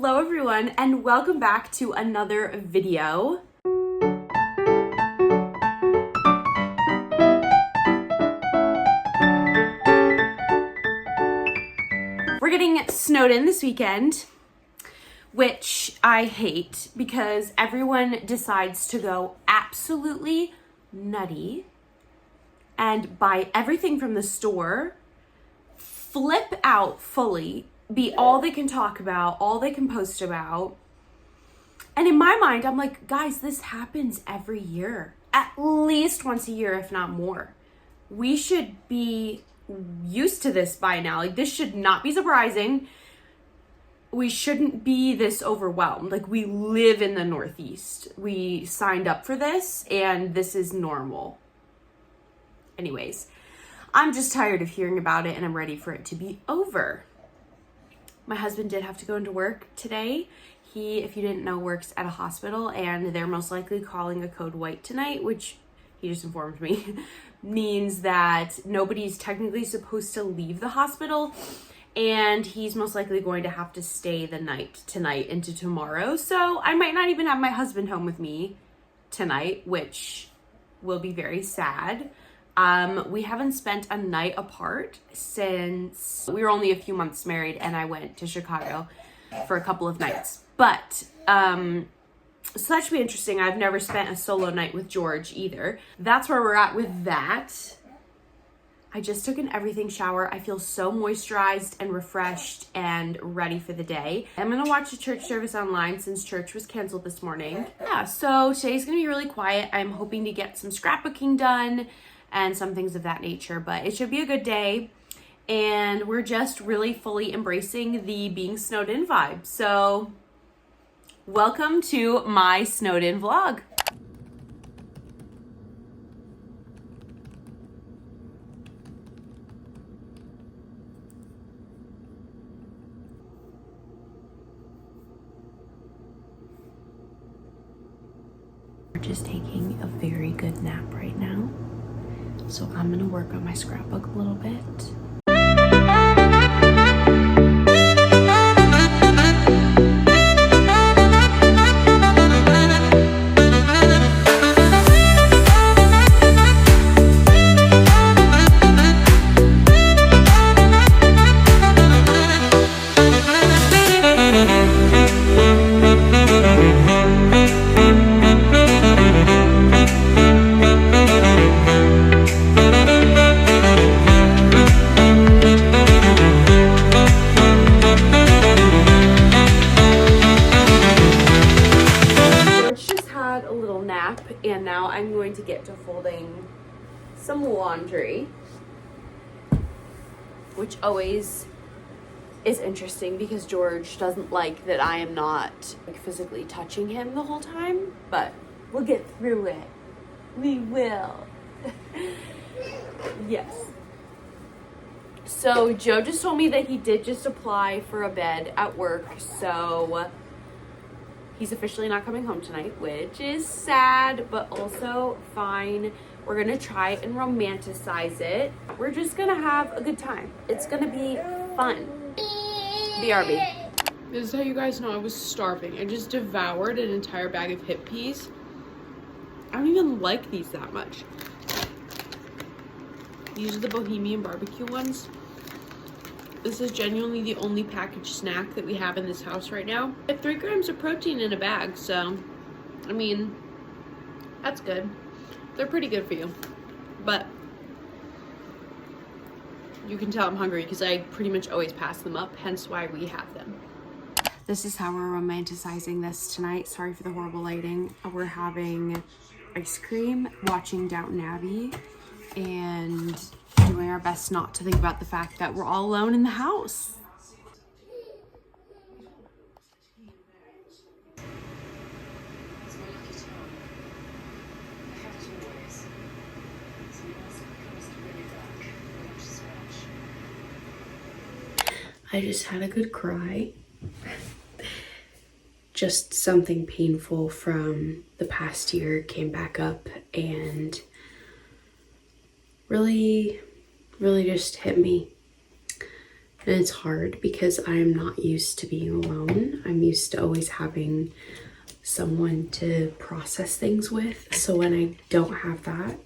Hello everyone, and welcome back to another video. We're getting snowed in this weekend, which I hate because everyone decides to go absolutely nutty and buy everything from the store, flip out fully, be all they can talk about, all they can post about. And in my mind, I'm like, guys, this happens every year, at least once a year, if not more. We should be used to this by now. Like, this should not be surprising. We shouldn't be this overwhelmed. Like, we live in the Northeast. We signed up for this, and this is normal. Anyways, I'm just tired of hearing about it, and I'm ready for it to be over. My husband did have to go into work today. He, if you didn't know, works at a hospital, and they're most likely calling a code white tonight, which he just informed me means that nobody's technically supposed to leave the hospital, and he's most likely going to have to stay the night tonight into tomorrow. So I might not even have my husband home with me tonight, which will be very sad. We haven't spent a night apart since we were only a few months married and I went to Chicago for a couple of nights. But, so that should be interesting. I've never spent a solo night with George either. That's where we're at with that. I just took an everything shower. I feel so moisturized and refreshed and ready for the day. I'm gonna watch the church service online since church was canceled this morning. Yeah, so today's gonna be really quiet. I'm hoping to get some scrapbooking done and some things of that nature, but it should be a good day. And we're just really fully embracing the being snowed in vibe. So welcome to my snowed in vlog. We're just taking a very good nap right now. So I'm gonna work on my scrapbook a little bit. And now I'm going to get to folding some laundry, which always is interesting because George doesn't like that I am not physically touching him the whole time, but we'll get through it. We will. Yes. So Joe just told me that he did just apply for a bed at work, so he's officially not coming home tonight, which is sad, but also fine. We're gonna try and romanticize it. We're just gonna have a good time. It's gonna be fun. BRB. This is how you guys know I was starving. I just devoured an entire bag of hip peas. I don't even like these that much. These are the Bohemian barbecue ones. This is genuinely the only packaged snack that we have in this house right now. I have 3 grams of protein in a bag, so, I mean, that's good. They're pretty good for you. But you can tell I'm hungry because I pretty much always pass them up, hence why we have them. This is how we're romanticizing this tonight. Sorry for the horrible lighting. We're having ice cream, watching Downton Abbey, and doing our best not to think about the fact that we're all alone in the house. I just had a good cry. Just something painful from the past year came back up and really just hit me. And it's hard because I am not used to being alone. I'm used to always having someone to process things with. So when I don't have that,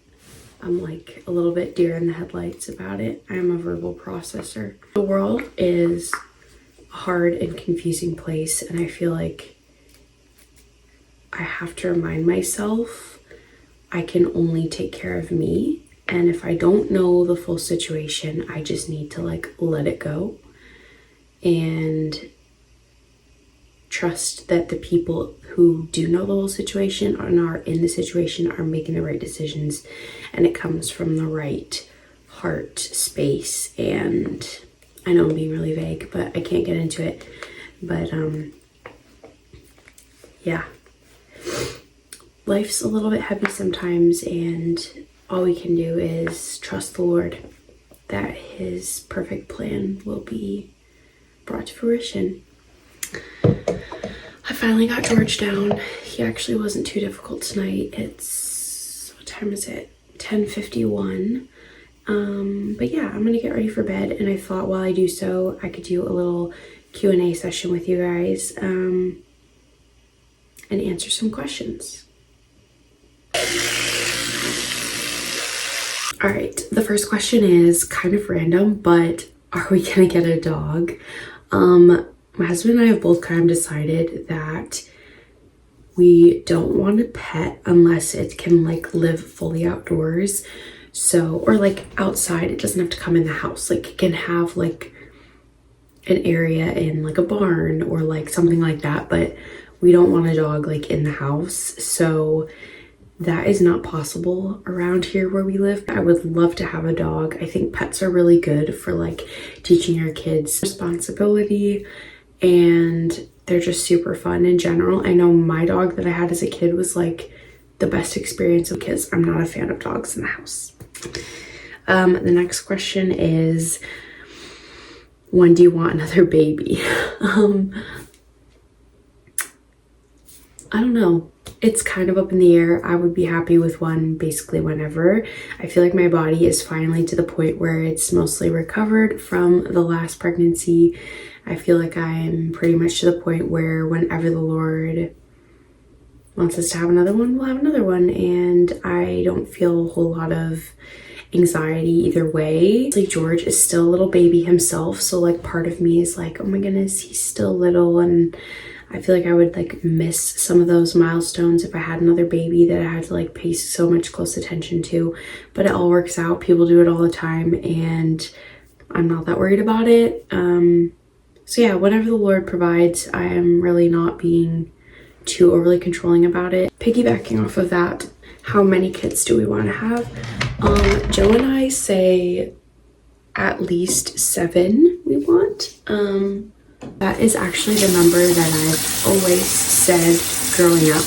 I'm like a little bit deer in the headlights about it. I'm a verbal processor. The world is a hard and confusing place, and I feel like I have to remind myself I can only take care of me. And if I don't know the full situation, I just need to like let it go and trust that the people who do know the whole situation and are in the situation are making the right decisions, and it comes from the right heart space. And I know I'm being really vague, but I can't get into it. But yeah, life's a little bit heavy sometimes, and all we can do is trust the Lord that his perfect plan will be brought to fruition. I finally got George down. He actually wasn't too difficult tonight. It's, what time is it? 10:51. But yeah, I'm gonna get ready for bed, and I thought while I do so, I could do a little Q&A session with you guys, and answer some questions. All right, the first question is kind of random, but are we gonna get a dog? My husband and I have both kind of decided that we don't want a pet unless it can like live fully outdoors. So, or like outside, it doesn't have to come in the house. Like it can have like an area in like a barn or like something like that, but we don't want a dog like in the house. So that is not possible around here where we live. I would love to have a dog. I think pets are really good for like teaching your kids responsibility, and they're just super fun in general. I know my dog that I had as a kid was like the best experience because I'm not a fan of dogs in the house. The next question is, when do you want another baby? I don't know. It's kind of up in the air. I would be happy with one basically whenever. I feel like my body is finally to the point where it's mostly recovered from the last pregnancy. I feel like I'm pretty much to the point where whenever the Lord wants us to have another one, we'll have another one. And I don't feel a whole lot of anxiety either way. Like George is still a little baby himself. So like part of me is like, oh my goodness, he's still little, and I feel like I would like miss some of those milestones if I had another baby that I had to like pay so much close attention to. But it all works out. People do it all the time, and I'm not that worried about it. So yeah, whatever the Lord provides, I am really not being too overly controlling about it. Piggybacking off of that, how many kids do we want to have? Joe and I say at least 7 we want. That is actually the number that I've always said growing up.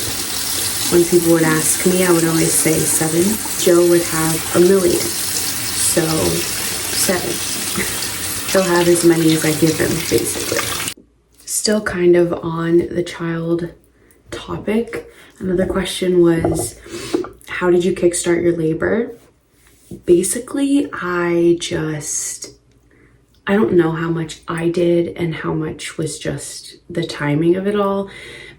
When people would ask me, I would always say 7. Joe would have 1 million, so 7. He'll have as many as I give him, basically. Still kind of on the child topic, another question was, how did you kickstart your labor? Basically, I don't know how much I did and how much was just the timing of it all,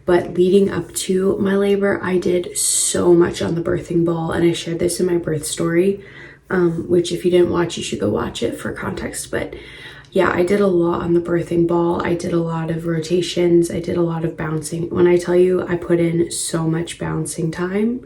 but leading up to my labor, I did so much on the birthing ball, and I shared this in my birth story, which if you didn't watch, you should go watch it for context. But yeah, I did a lot on the birthing ball. I did a lot of rotations. I did a lot of bouncing. When I tell you I put in so much bouncing time,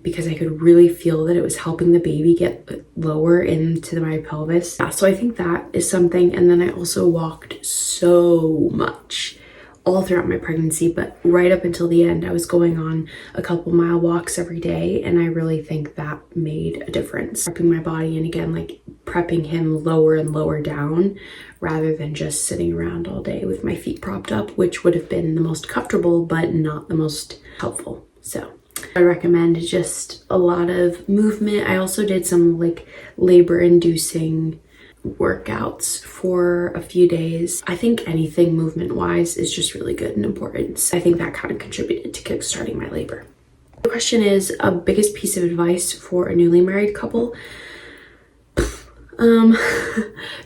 because I could really feel that it was helping the baby get lower into my pelvis. Yeah, so I think that is something. And then I also walked so much all throughout my pregnancy, but right up until the end, I was going on a couple mile walks every day. And I really think that made a difference. Prepping my body, and again, like prepping him lower and lower down rather than just sitting around all day with my feet propped up, which would have been the most comfortable, but not the most helpful. So I recommend just a lot of movement. I also did some like labor inducing workouts for a few days. I think anything movement wise is just really good and important. So I think that kind of contributed to kickstarting my labor. The question is, a biggest piece of advice for a newly married couple. Um,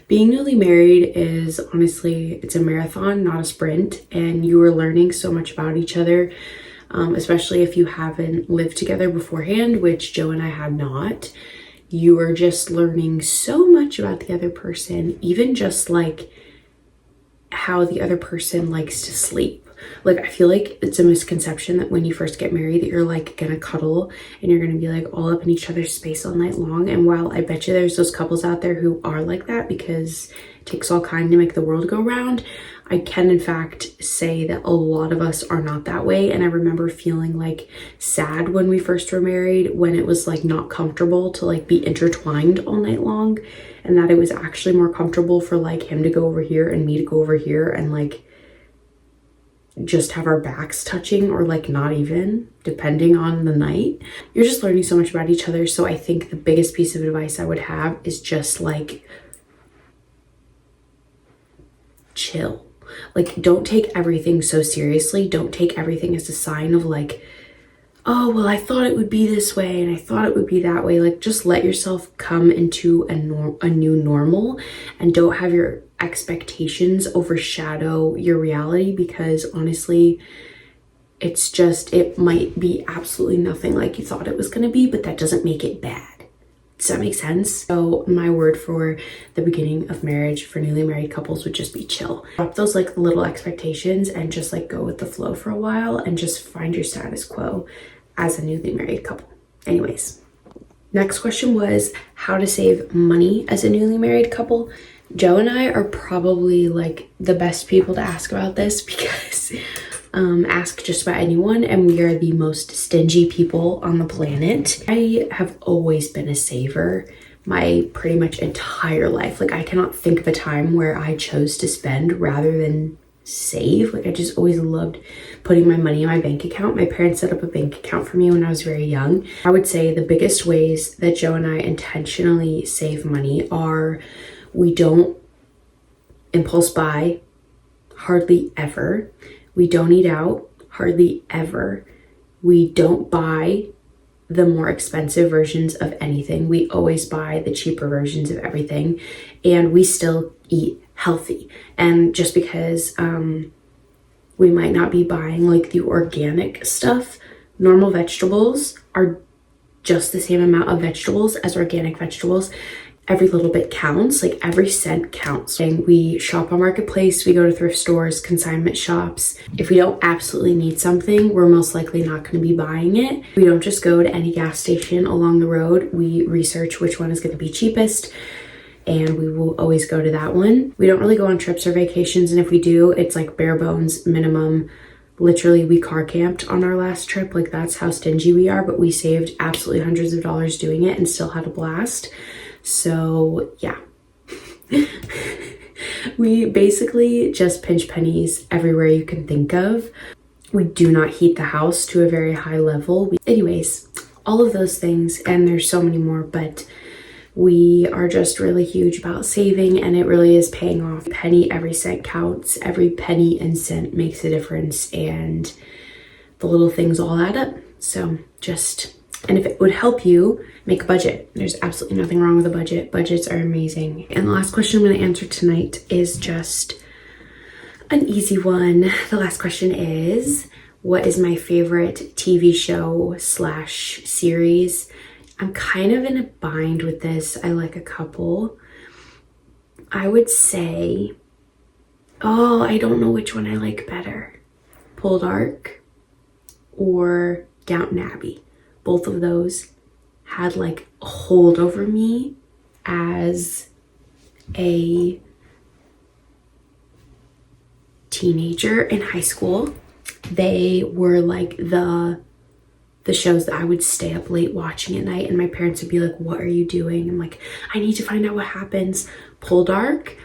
being newly married is honestly, it's a marathon, not a sprint, and you are learning so much about each other, especially if you haven't lived together beforehand, which Joe and I had not. You are just learning so much about the other person, even just like how the other person likes to sleep. Like, I feel like it's a misconception that when you first get married that you're like gonna cuddle and you're gonna be like all up in each other's space all night long. And while I bet you there's those couples out there who are like that because it takes all kind to make the world go round, I can in fact say that a lot of us are not that way. And I remember feeling like sad when we first were married, when it was like not comfortable to like be intertwined all night long, and that it was actually more comfortable for like him to go over here and me to go over here and like just have our backs touching, or like not even, depending on the night. You're just learning so much about each other. So I think the biggest piece of advice I would have is just like chill. Like, don't take everything so seriously. Don't take everything as a sign of like, oh, well, I thought it would be this way and I thought it would be that way. Like, just let yourself come into a new normal, and don't have your expectations overshadow your reality, because honestly, it's just, it might be absolutely nothing like you thought it was going to be, but that doesn't make it bad. Does that make sense? So my word for the beginning of marriage for newly married couples would just be chill. Drop those like little expectations and just like go with the flow for a while and just find your status quo as a newly married couple. Anyways, next question was how to save money as a newly married couple. Joe and I are probably like the best people to ask about this, because ask just about anyone, and we are the most stingy people on the planet. I have always been a saver my pretty much entire life. Like, I cannot think of a time where I chose to spend rather than save. Like, I just always loved putting my money in my bank account. My parents set up a bank account for me when I was very young. I would say the biggest ways that Joe and I intentionally save money are, we don't impulse buy, hardly ever. We don't eat out, hardly ever. We don't buy the more expensive versions of anything. We always buy the cheaper versions of everything, and we still eat healthy. And just because we might not be buying like the organic stuff, normal vegetables are just the same amount of vegetables as organic vegetables. Every little bit counts, like every cent counts. And we shop on Marketplace, we go to thrift stores, consignment shops. If we don't absolutely need something, we're most likely not going to be buying it. We don't just go to any gas station along the road. We research which one is going to be cheapest, and we will always go to that one. We don't really go on trips or vacations, and if we do, it's like bare bones minimum. Literally, we car camped on our last trip. Like, that's how stingy we are, but we saved absolutely hundreds of dollars doing it and still had a blast. So yeah, we basically just pinch pennies everywhere you can think of. We do not heat the house to a very high level. Anyways, all of those things, and there's so many more, but we are just really huge about saving, and it really is paying off. Penny, every cent counts. Every penny and cent makes a difference, and the little things all add up. So just, and if it would help you, make a budget. There's absolutely nothing wrong with a budget. Budgets are amazing. And the last question I'm going to answer tonight is just an easy one. The last question is, what is my favorite TV show / series? I'm kind of in a bind with this. I like a couple. I would say, oh, I don't know which one I like better. Poldark or Downton Abbey. Both of those had like a hold over me as a teenager in high school. They were like the shows that I would stay up late watching at night, and my parents would be like, what are you doing? I'm like, I need to find out what happens. Poldark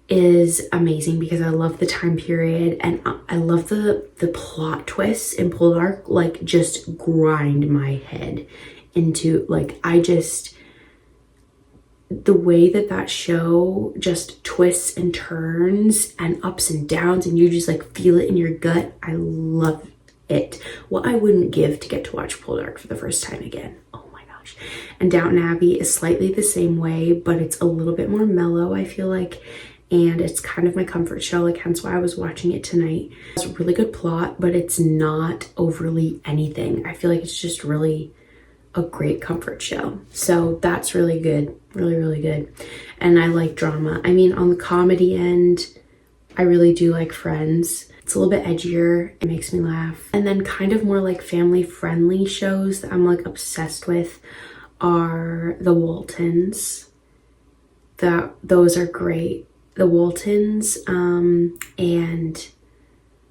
is amazing because I love the time period, and I love the plot twists in Poldark, like just grind my head into like, the way that show just twists and turns and ups and downs, and you just like feel it in your gut. I love it. What I wouldn't give to get to watch Poldark for the first time again. Oh my gosh. And Downton Abbey is slightly the same way, but it's a little bit more mellow, I feel like. And it's kind of my comfort show, like hence why I was watching it tonight. It's a really good plot, but it's not overly anything. I feel like it's just really a great comfort show. So that's really good, really, really good. And I like drama. I mean, on the comedy end, I really do like Friends. It's a little bit edgier, it makes me laugh. And then kind of more like family friendly shows that I'm like obsessed with are The Waltons. Those are great. The Waltons, and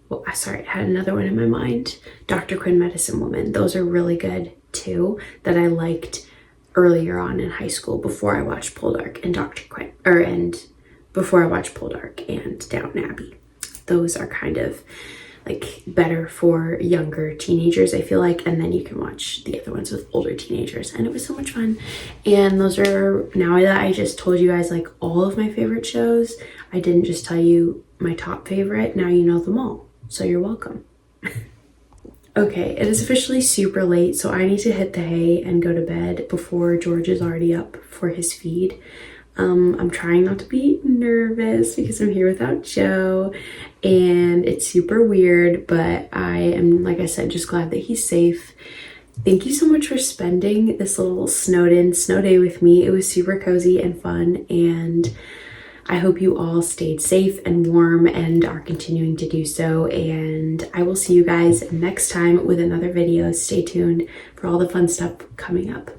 well, sorry, I had another one in my mind. Dr. Quinn, Medicine Woman. Those are really good too, that I liked earlier on in high school before I watched Poldark and Dr. Quinn, and before I watched Poldark and Downton Abbey. Those are kind of like better for younger teenagers, I feel like, and then you can watch the other ones with older teenagers, and it was so much fun. And those are, now that I just told you guys like all of my favorite shows, I didn't just tell you my top favorite, now you know them all, so you're welcome. Okay, it is officially super late, so I need to hit the hay and go to bed before George is already up for his feed. I'm trying not to be nervous because I'm here without Joe, and it's super weird, but I am, like I said, just glad that he's safe. Thank you so much for spending this little snowed-in snow day with me. It was super cozy and fun, and I hope you all stayed safe and warm and are continuing to do so, and I will see you guys next time with another video. Stay tuned for all the fun stuff coming up.